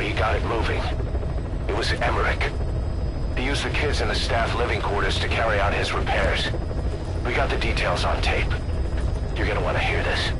he got it moving. It was Emmerich. He used the kids in the staff living quarters to carry out his repairs. We got the details on tape. You're gonna want to hear this.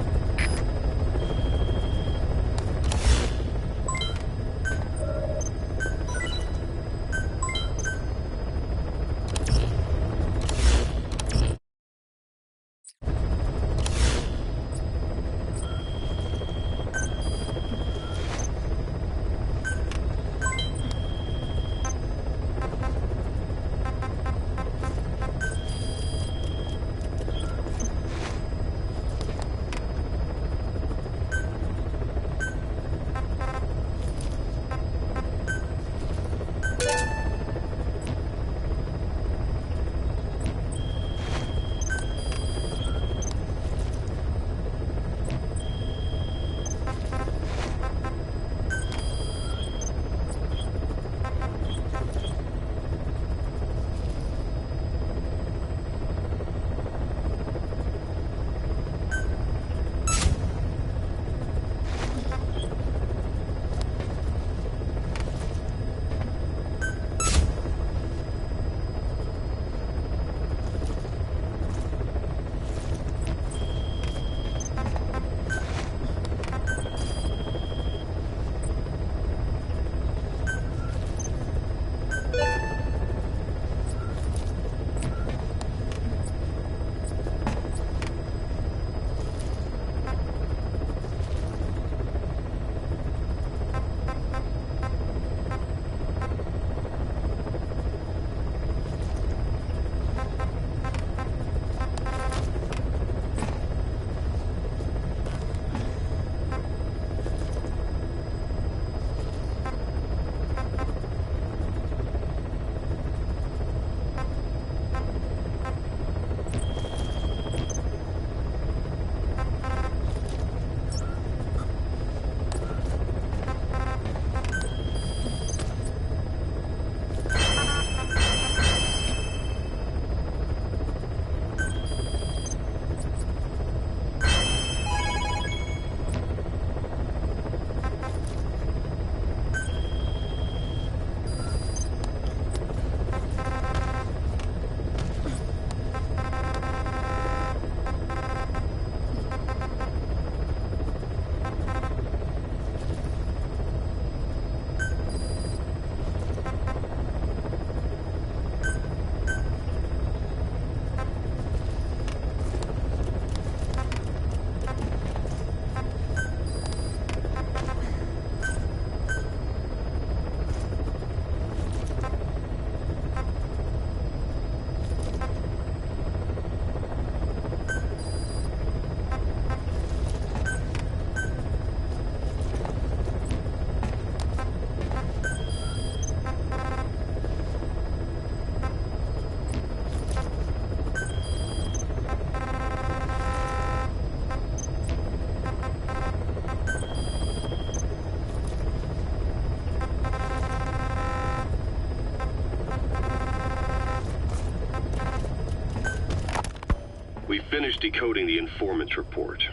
We finished decoding the informant's report.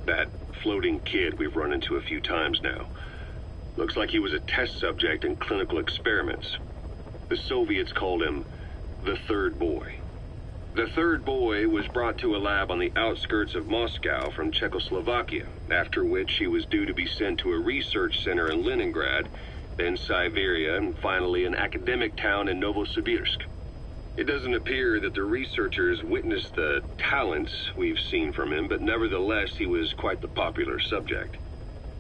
That floating kid we've run into a few times now. Looks like he was a test subject in clinical experiments. The Soviets called him the Third Boy. The Third Boy was brought to a lab on the outskirts of Moscow from Czechoslovakia, after which he was due to be sent to a research center in Leningrad, then Siberia, and finally an academic town in Novosibirsk. It doesn't appear that the researchers witnessed the talents we've seen from him, but nevertheless he was quite the popular subject.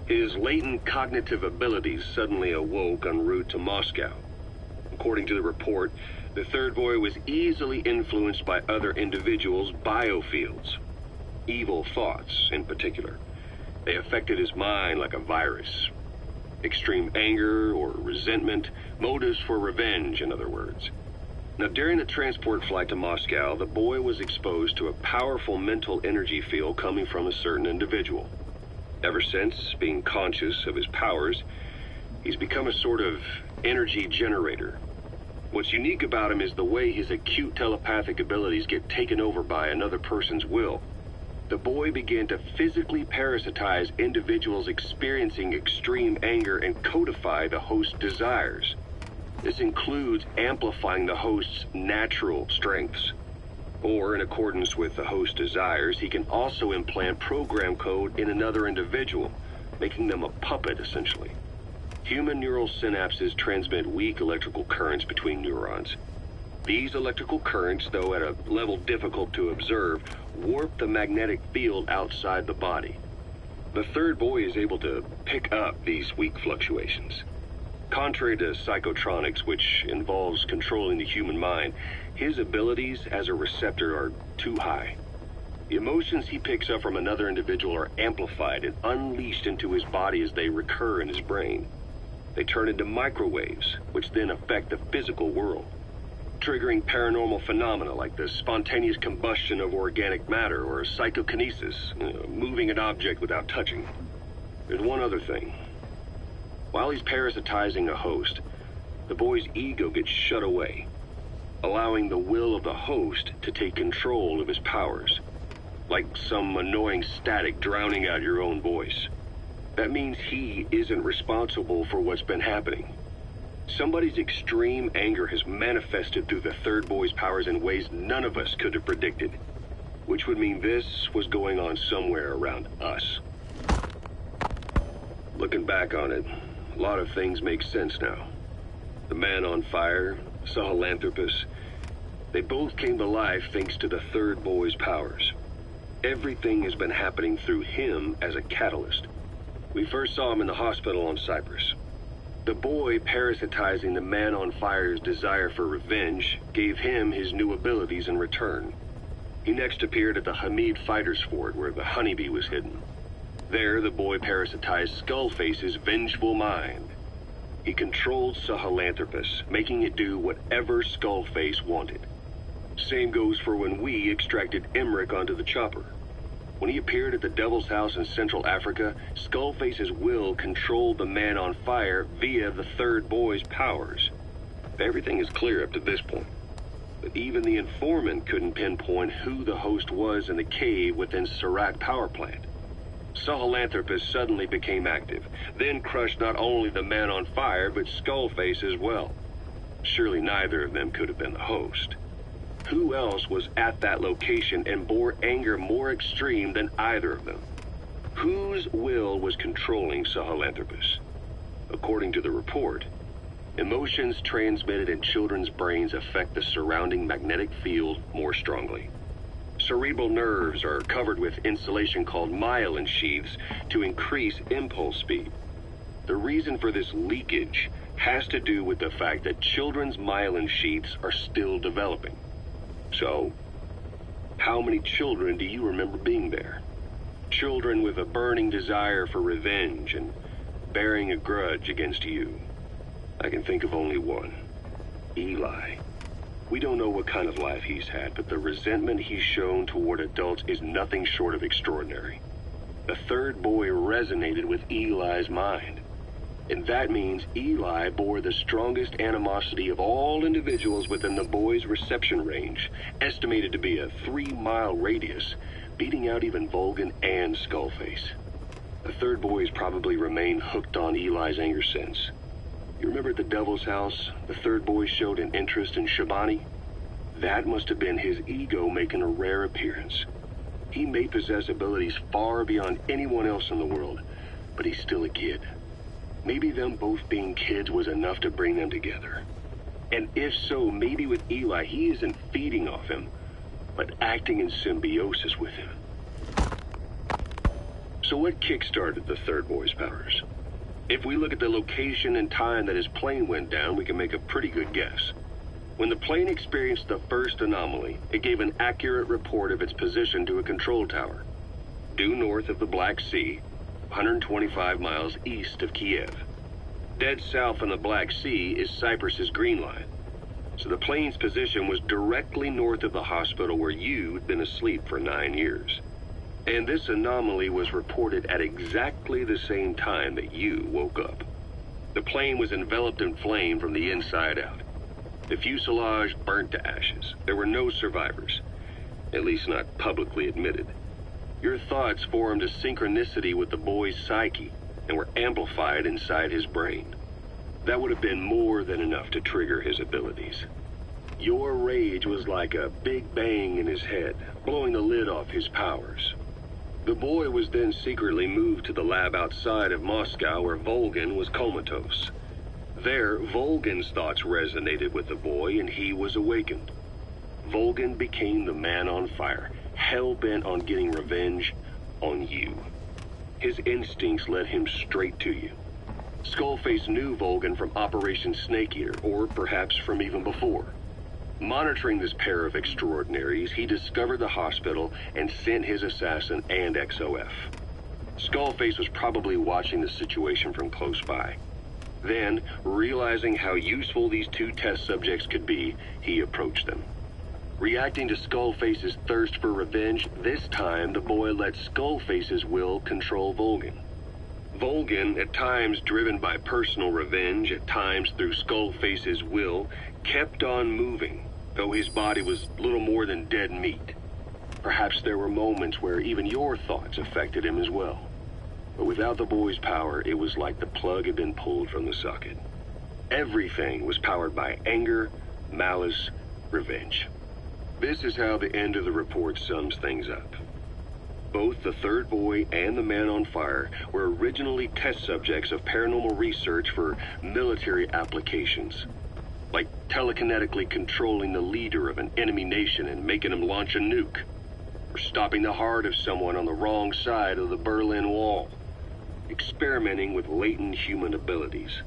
His latent cognitive abilities suddenly awoke en route to Moscow. According to the report, the Third Boy was easily influenced by other individuals' biofields. Evil thoughts, in particular. They affected his mind like a virus. Extreme anger or resentment, motives for revenge, in other words. Now, during the transport flight to Moscow, the boy was exposed to a powerful mental energy field coming from a certain individual. Ever since, being conscious of his powers, he's become a sort of energy generator. What's unique about him is the way his acute telepathic abilities get taken over by another person's will. the boy began to physically parasitize individuals experiencing extreme anger and codify the host's desires. This includes amplifying the host's natural strengths. Or, in accordance with the host's desires, he can also implant program code in another individual, making them a puppet, essentially. Human neural synapses transmit weak electrical currents between neurons. These electrical currents, though at a level difficult to observe, warp the magnetic field outside the body. The third boy is able to pick up these weak fluctuations. Contrary to psychotronics, which involves controlling the human mind, his abilities as a receptor are too high. The emotions he picks up from another individual are amplified and unleashed into his body as they recur in his brain. They turn into microwaves, which then affect the physical world, triggering paranormal phenomena like the spontaneous combustion of organic matter or psychokinesis, moving an object without touching. There's one other thing. While he's parasitizing a host, the boy's ego gets shut away, allowing the will of the host to take control of his powers, like some annoying static drowning out your own voice. That means he isn't responsible for what's been happening. Somebody's extreme anger has manifested through the third boy's powers in ways none of us could have predicted, which would mean this was going on somewhere around us. Looking back on it, a lot of things make sense now. The man on fire, Sahelanthropus, they both came to life thanks to the third boy's powers. Everything has been happening through him as a catalyst. We first saw him in the hospital on Cyprus. The boy parasitizing the man on fire's desire for revenge gave him his new abilities in return. He next appeared at the Hamid Fighters Fort where the honeybee was hidden. There, the boy parasitized Skullface's vengeful mind. He controlled Sahelanthropus, making it do whatever Skullface wanted. Same goes for when we extracted Emmerich onto the chopper. When he appeared at the Devil's House in Central Africa, Skullface's will controlled the man on fire via the third boy's powers. Everything is clear up to this point. But even the informant couldn't pinpoint who the host was in the cave within Surat power plant. Sahelanthropus suddenly became active, then crushed not only the man on fire, but Skullface as well. Surely neither of them could have been the host. Who else was at that location and bore anger more extreme than either of them? Whose will was controlling Sahelanthropus? According to the report, emotions transmitted in children's brains affect the surrounding magnetic field more strongly. Cerebral nerves are covered with insulation called myelin sheaths to increase impulse speed. The reason for this leakage has to do with the fact that children's myelin sheaths are still developing. So, how many children do you remember being there? Children with a burning desire for revenge and bearing a grudge against you. I can think of only one. Eli. We don't know what kind of life he's had, but the resentment he's shown toward adults is nothing short of extraordinary. The third boy resonated with Eli's mind. And that means Eli bore the strongest animosity of all individuals within the boy's reception range, estimated to be a 3-mile radius, beating out even Volgan and Skullface. The third boy has probably remained hooked on Eli's anger since. You remember at the Devil's House, the third boy showed an interest in Shabani? That must have been his ego making a rare appearance. He may possess abilities far beyond anyone else in the world, but he's still a kid. Maybe them both being kids was enough to bring them together. And if so, maybe with Eli, he isn't feeding off him, but acting in symbiosis with him. So what kickstarted the third boy's powers? If we look at the location and time that his plane went down, we can make a pretty good guess. When the plane experienced the first anomaly, it gave an accurate report of its position to a control tower, due north of the Black Sea, 125 miles east of Kiev. Dead south on the Black Sea is Cyprus's Green Line, so the plane's position was directly north of the hospital where you'd been asleep for 9 years. And this anomaly was reported at exactly the same time that you woke up. The plane was enveloped in flame from the inside out. The fuselage burnt to ashes. There were no survivors, at least not publicly admitted. Your thoughts formed a synchronicity with the boy's psyche and were amplified inside his brain. That would have been more than enough to trigger his abilities. Your rage was like a big bang in his head, blowing the lid off his powers. The boy was then secretly moved to the lab outside of Moscow where Volgin was comatose. There, Volgin's thoughts resonated with the boy and he was awakened. Volgin became the man on fire, hell-bent on getting revenge on you. His instincts led him straight to you. Skullface knew Volgin from Operation Snake Eater, or perhaps from even before. Monitoring this pair of extraordinaries, he discovered the hospital and sent his assassin and XOF. Skullface was probably watching the situation from close by. Then, realizing how useful these two test subjects could be, he approached them. Reacting to Skullface's thirst for revenge, this time the boy let Skullface's will control Volgin. Volgin, at times driven by personal revenge, at times through Skullface's will, kept on moving, though his body was little more than dead meat. Perhaps there were moments where even your thoughts affected him as well. But without the boy's power, it was like the plug had been pulled from the socket. Everything was powered by anger, malice, revenge. This is how the end of the report sums things up. Both the third boy and the man on fire were originally test subjects of paranormal research for military applications, like telekinetically controlling the leader of an enemy nation and making him launch a nuke, or stopping the heart of someone on the wrong side of the Berlin Wall, experimenting with latent human abilities.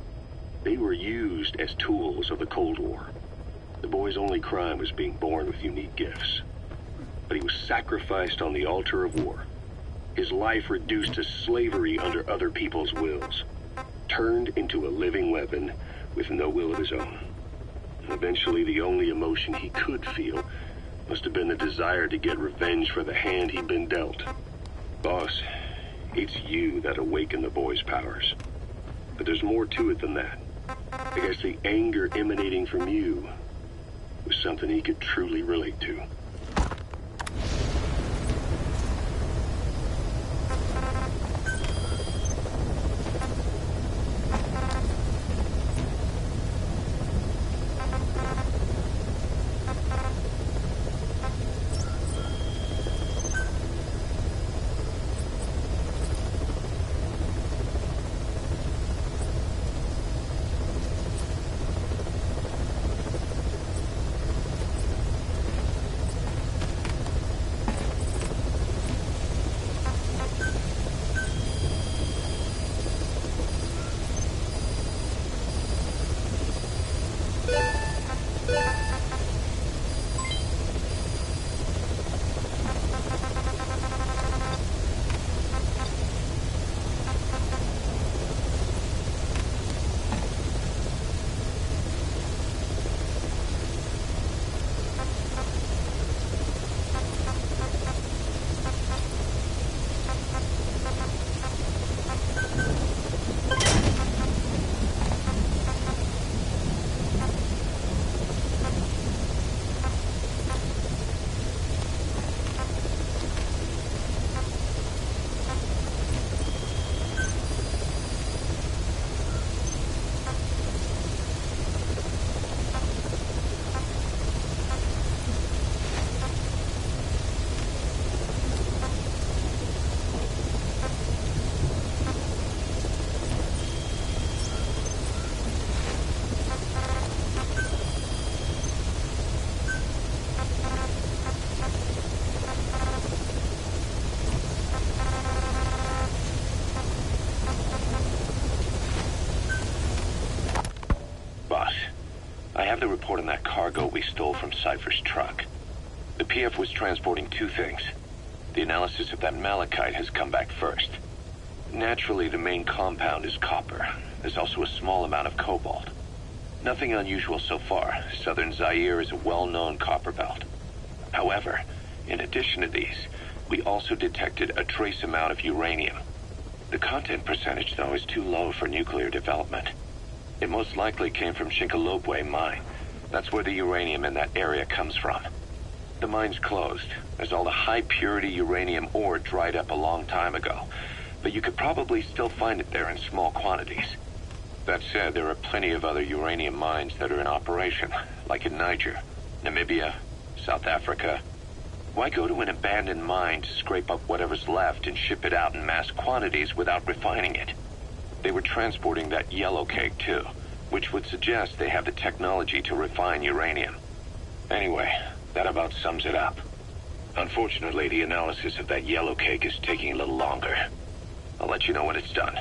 They were used as tools of the Cold War. The boy's only crime was being born with unique gifts. But he was sacrificed on the altar of war. His life reduced to slavery under other people's wills. Turned into a living weapon with no will of his own. And eventually the only emotion he could feel must have been the desire to get revenge for the hand he'd been dealt. Boss, it's you that awakened the boy's powers. But there's more to it than that. I guess the anger emanating from you was something he could truly relate to. I have the report on that cargo we stole from Cypher's truck. The PF was transporting two things. The analysis of that malachite has come back first. Naturally, the main compound is copper. There's also a small amount of cobalt. Nothing unusual so far. Southern Zaire is a well-known copper belt. However, in addition to these, we also detected a trace amount of uranium. The content percentage, though, is too low for nuclear development. It most likely came from Shinkalobwe mine. That's where the uranium in that area comes from. The mine's closed, as all the high-purity uranium ore dried up a long time ago. But you could probably still find it there in small quantities. That said, there are plenty of other uranium mines that are in operation, like in Niger, Namibia, South Africa. Why go to an abandoned mine to scrape up whatever's left and ship it out in mass quantities without refining it? They were transporting that yellow cake too, which would suggest they have the technology to refine uranium. Anyway, that about sums it up. Unfortunately, the analysis of that yellow cake is taking a little longer. I'll let you know when it's done.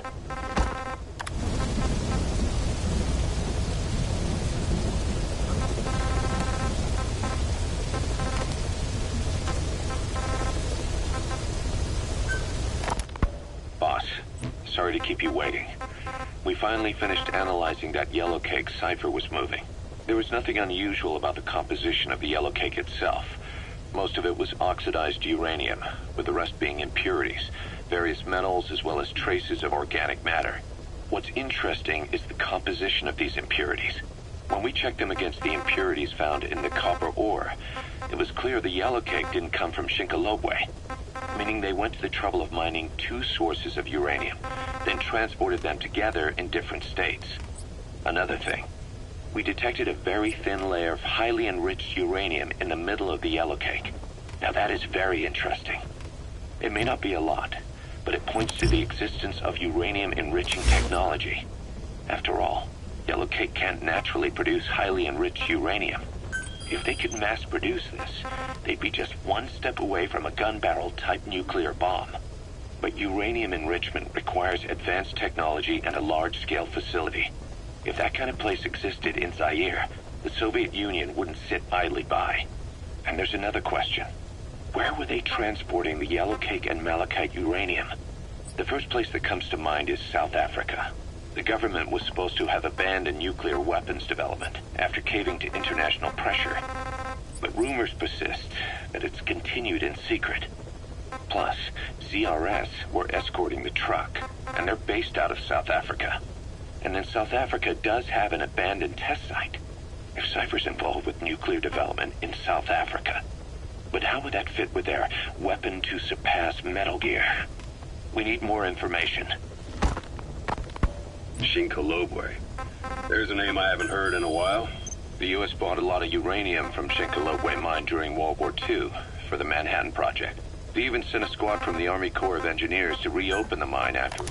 Boss, sorry to keep you waiting. We finally finished analyzing that yellow cake Cypher was moving. There was nothing unusual about the composition of the yellow cake itself. Most of it was oxidized uranium, with the rest being impurities, various metals as well as traces of organic matter. What's interesting is the composition of these impurities. When we checked them against the impurities found in the copper ore, it was clear the yellow cake didn't come from Shinkolobwe, meaning they went to the trouble of mining two sources of uranium, then transported them together in different states. Another thing, we detected a very thin layer of highly enriched uranium in the middle of the yellow cake. Now that is very interesting. It may not be a lot, but it points to the existence of uranium-enriching technology. After all, yellow cake can't naturally produce highly enriched uranium. If they could mass-produce this, they'd be just one step away from a gun barrel-type nuclear bomb. But uranium enrichment requires advanced technology and a large-scale facility. If that kind of place existed in Zaire, the Soviet Union wouldn't sit idly by. And there's another question. Where were they transporting the yellow cake and malachite uranium? The first place that comes to mind is South Africa. The government was supposed to have abandoned nuclear weapons development after caving to international pressure. But rumors persist that it's continued in secret. Plus, ZRS were escorting the truck, and they're based out of South Africa. And then South Africa does have an abandoned test site. If Cypher's involved with nuclear development in South Africa. But how would that fit with their weapon to surpass Metal Gear? We need more information. Shinkolobwe. There's a name I haven't heard in a while. The U.S. bought a lot of uranium from Shinkolobwe mine during World War II for the Manhattan Project. They even sent a squad from the Army Corps of Engineers to reopen the mine after.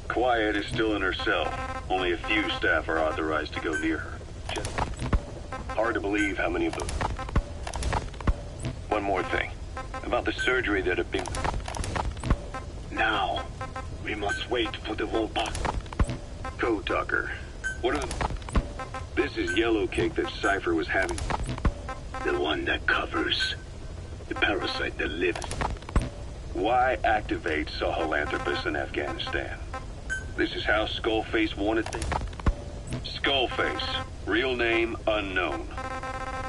Quiet is still in her cell. Only a few staff are authorized to go near her. Hard to believe how many of them. One more thing. About the surgery that had been... Now, we must wait for the robot. Go, Tucker. What are the... This is yellow cake that Cypher was having. The one that covers. The parasite that lives. Why activate Sahelanthropus in Afghanistan? This is how Skullface wanted things. Skullface, real name unknown.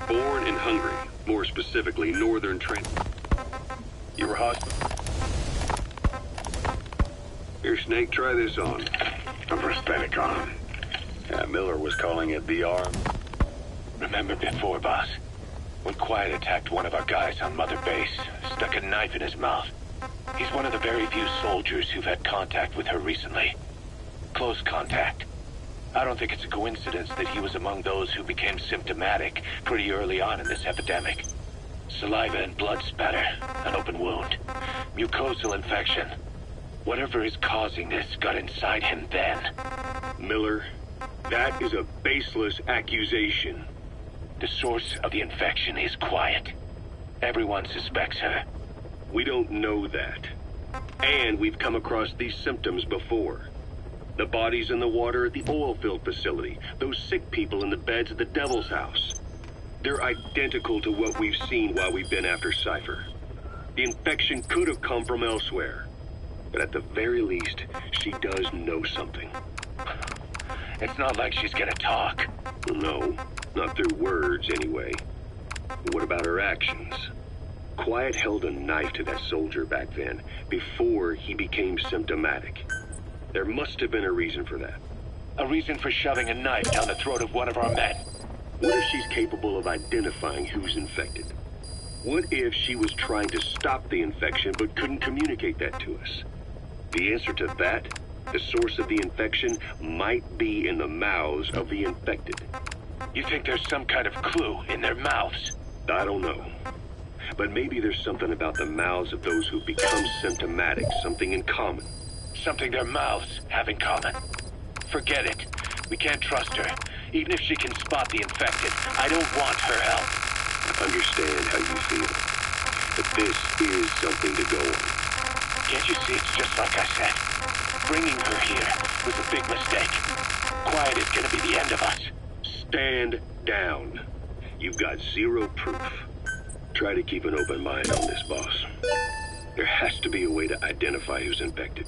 Born in Hungary, more specifically Northern You were hospital. Here, Snake, try this on. A prosthetic arm. Yeah, Miller was calling it the arm. Remember before, boss? When Quiet attacked one of our guys on Mother Base, stuck a knife in his mouth. He's one of the very few soldiers who've had contact with her recently. Close contact. I don't think it's a coincidence that he was among those who became symptomatic pretty early on in this epidemic. Saliva and blood spatter, an open wound, mucosal infection. Whatever is causing this got inside him then. Miller, that is a baseless accusation. The source of the infection is Quiet. Everyone suspects her. We don't know that. And we've come across these symptoms before. The bodies in the water at the oil field facility. Those sick people in the beds at the Devil's House. They're identical to what we've seen while we've been after Cypher. The infection could have come from elsewhere. But at the very least, she does know something. It's not like she's gonna talk. No, not through words anyway. But what about her actions? Quiet held a knife to that soldier back then, before he became symptomatic. There must have been a reason for that. A reason for shoving a knife down the throat of one of our men. What if she's capable of identifying who's infected? What if she was trying to stop the infection but couldn't communicate that to us? The answer to that, the source of the infection, might be in the mouths of the infected. You think there's some kind of clue in their mouths? I don't know. But maybe there's something about the mouths of those who become symptomatic, something in common. Something their mouths have in common. Forget it. We can't trust her. Even if she can spot the infected, I don't want her help. I understand how you feel. But this is something to go on. Can't you see it's just like I said? Bringing her here was a big mistake. Quiet is gonna be the end of us. Stand down. You've got zero proof. Try to keep an open mind on this, boss. There has to be a way to identify who's infected.